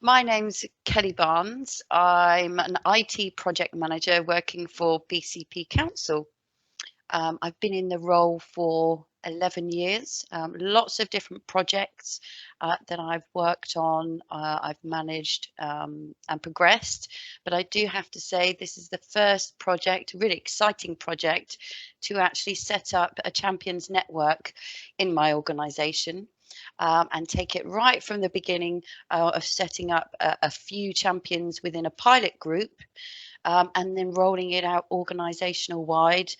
My name's Kelly Barnes. I'm an IT project manager working for BCP Council. I've been in the role for 11 years, lots of different projects that I've worked on, I've managed and progressed. But I do have to say, this is the first project, a really exciting project, to actually set up a champions network in my organisation. And take it right from the beginning of setting up a few champions within a pilot group, and then rolling it out organisational wide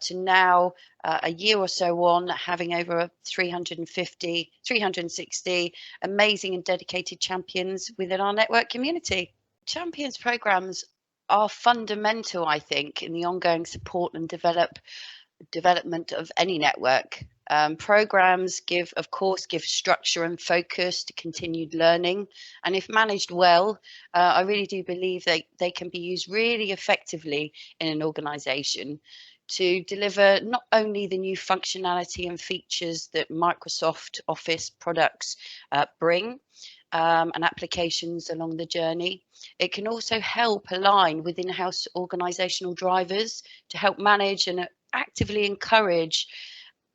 to now, a year or so on, having over 350, 360 amazing and dedicated champions within our network community. Champions programs are fundamental, I think, in the ongoing support and development of any network. Programs of course, give structure and focus to continued learning, and if managed well, I really do believe they can be used really effectively in an organisation to deliver not only the new functionality and features that Microsoft Office products bring, and applications along the journey. It can also help align with in-house organisational drivers to help manage and actively encourage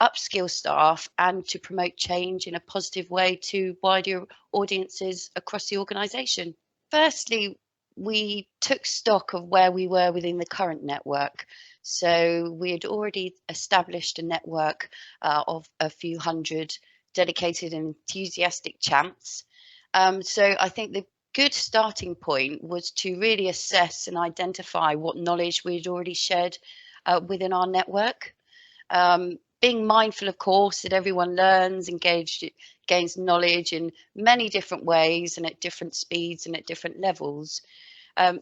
upskill staff and to promote change in a positive way to wider audiences across the organisation. Firstly, we took stock of where we were within the current network. So we had already established a network of a few hundred dedicated and enthusiastic champs. So I think the good starting point was to really assess and identify what knowledge we had already shared within our network. Being mindful, of course, that everyone learns, gains knowledge in many different ways and at different speeds and at different levels.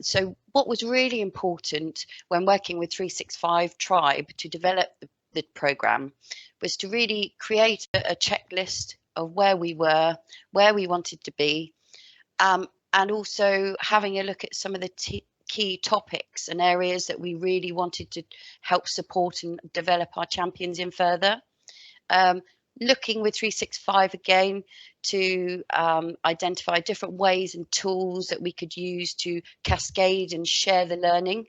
So what was really important when working with 365 Tribe to develop the program was to really create a checklist of where we were, where we wanted to be, and also having a look at some of the key topics and areas that we really wanted to help support and develop our champions in further. Looking with 365 again to identify different ways and tools that we could use to cascade and share the learning.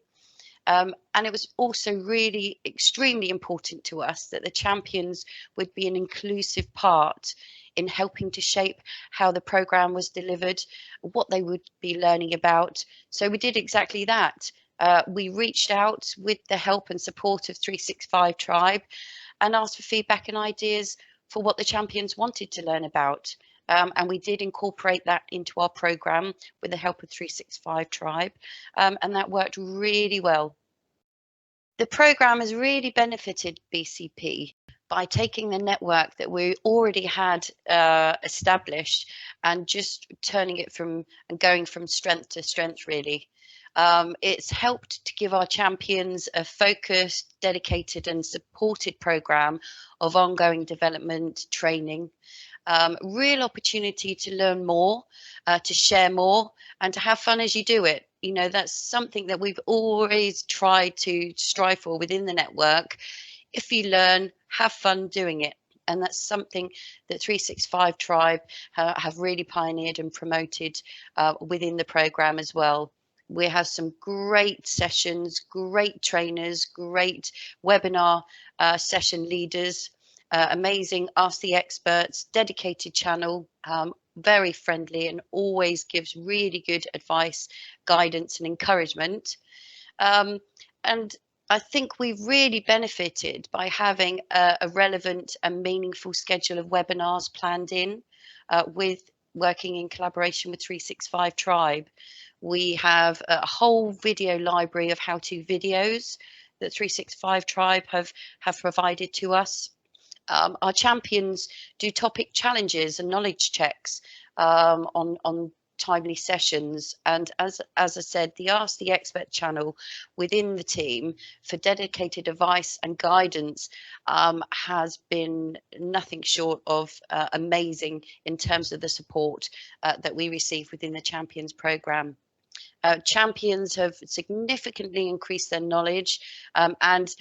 And it was also really extremely important to us that the champions would be an inclusive part in helping to shape how the program was delivered, what they would be learning about. So we did exactly that. We reached out with the help and support of 365 Tribe and asked for feedback and ideas for what the champions wanted to learn about. And we did incorporate that into our program with the help of 365 Tribe, and that worked really well. The program has really benefited BCP by taking the network that we already had established and just turning it from and going from strength to strength, really. It's helped to give our champions a focused, dedicated and supported program of ongoing development, training, real opportunity to learn more, to share more, and to have fun as you do it. You know, that's something that we've always tried to strive for within the network. If you learn, have fun doing it. And that's something that 365 Tribe have really pioneered and promoted within the program as well. We have some great sessions, great trainers, great webinar session leaders, amazing Ask the Experts, dedicated channel, very friendly and always gives really good advice, guidance and encouragement. And I think we've really benefited by having a relevant and meaningful schedule of webinars planned in with working in collaboration with 365 Tribe. We have a whole video library of how-to videos that 365 Tribe have provided to us. Our champions do topic challenges and knowledge checks on timely sessions, and as I said, the Ask the Expert channel within the team for dedicated advice and guidance has been nothing short of amazing in terms of the support that we receive within the Champions program. Champions have significantly increased their knowledge and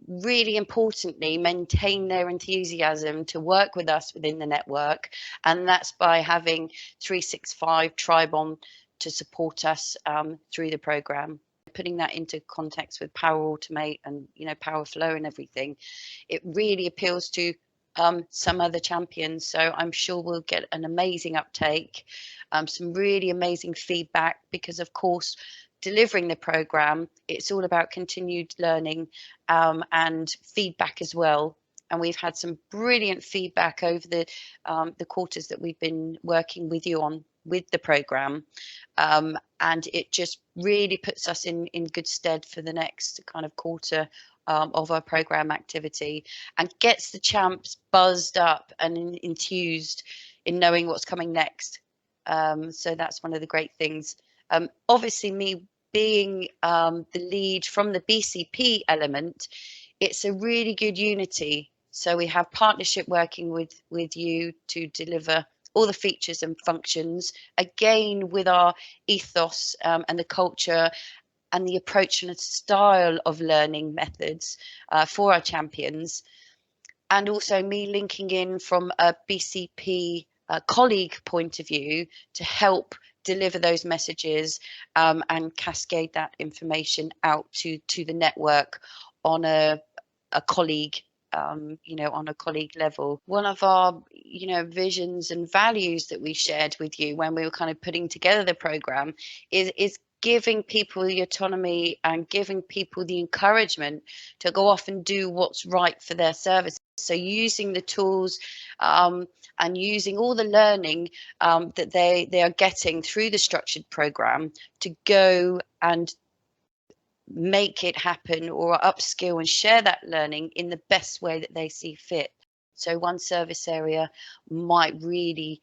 really importantly, maintain their enthusiasm to work with us within the network. And that's by having 365 Tribe on to support us through the program. Putting that into context with Power Automate and, you know, Power Flow and everything, it really appeals to some other champions. So I'm sure we'll get an amazing uptake, some really amazing feedback, because of course, delivering the program, it's all about continued learning and feedback as well. And we've had some brilliant feedback over the quarters that we've been working with you on with the program, and it just really puts us in good stead for the next kind of quarter of our program activity, and gets the champs buzzed up and enthused in knowing what's coming next. So that's one of the great things. Obviously, me being the lead from the BCP element, it's a really good unity. So we have partnership working with you to deliver all the features and functions, again with our ethos and the culture and the approach and style of learning methods for our champions. And also me linking in from a BCP colleague point of view to help deliver those messages and cascade that information out to the network on a colleague, you know, on a colleague level. One of our, you know, visions and values that we shared with you when we were kind of putting together the program is giving people the autonomy and giving people the encouragement to go off and do what's right for their service. So using the tools and using all the learning that they are getting through the structured program to go and make it happen, or upskill and share that learning in the best way that they see fit. So one service area might really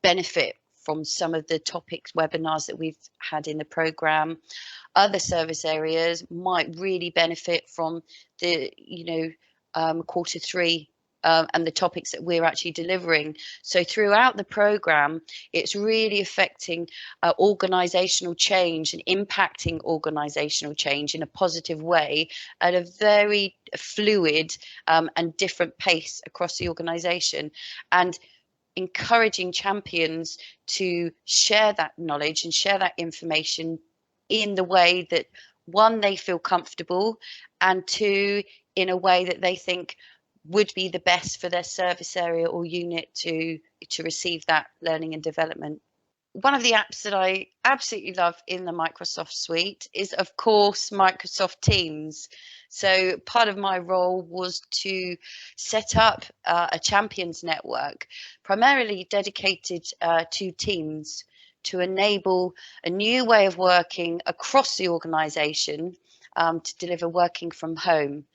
benefit from some of the topics webinars that we've had in the program. Other service areas might really benefit from the, you know, quarter three and the topics that we're actually delivering. So throughout the program, it's really affecting organizational change and impacting organizational change in a positive way at a very fluid and different pace across the organization, and encouraging champions to share that knowledge and share that information in the way that, one, they feel comfortable, and two, in a way that they think would be the best for their service area or unit to receive that learning and development. One of the apps that I absolutely love in the Microsoft suite is, of course, Microsoft Teams. So part of my role was to set up a champions network, primarily dedicated to Teams, to enable a new way of working across the organisation to deliver working from home.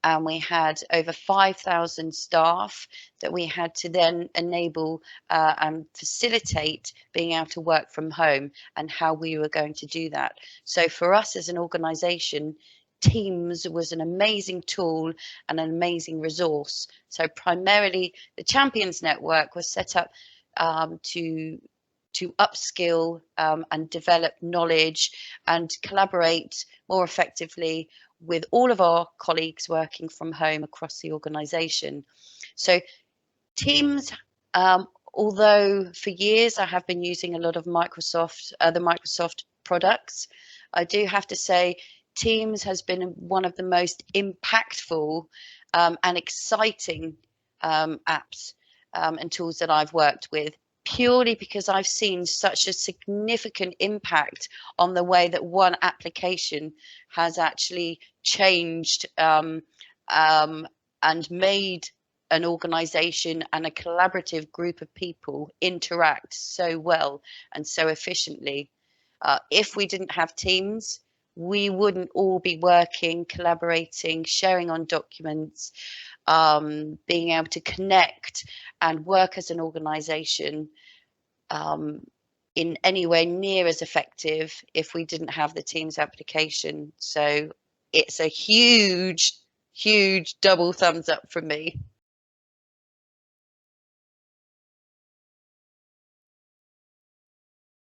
And we had over 5,000 staff that we had to then enable and facilitate being able to work from home, and how we were going to do that. So for us as an organisation, Teams was an amazing tool and an amazing resource. So primarily the Champions Network was set up to upskill and develop knowledge and collaborate more effectively with all of our colleagues working from home across the organisation. So Teams, although for years I have been using a lot of Microsoft, the Microsoft products, I do have to say Teams has been one of the most impactful and exciting apps and tools that I've worked with, purely because I've seen such a significant impact on the way that one application has actually changed and made an organization and a collaborative group of people interact so well and so efficiently. If we didn't have Teams, we wouldn't all be working, collaborating, sharing on documents, being able to connect and work as an organization in anywhere near as effective if we didn't have the Teams application. So it's a huge, huge double thumbs up from me.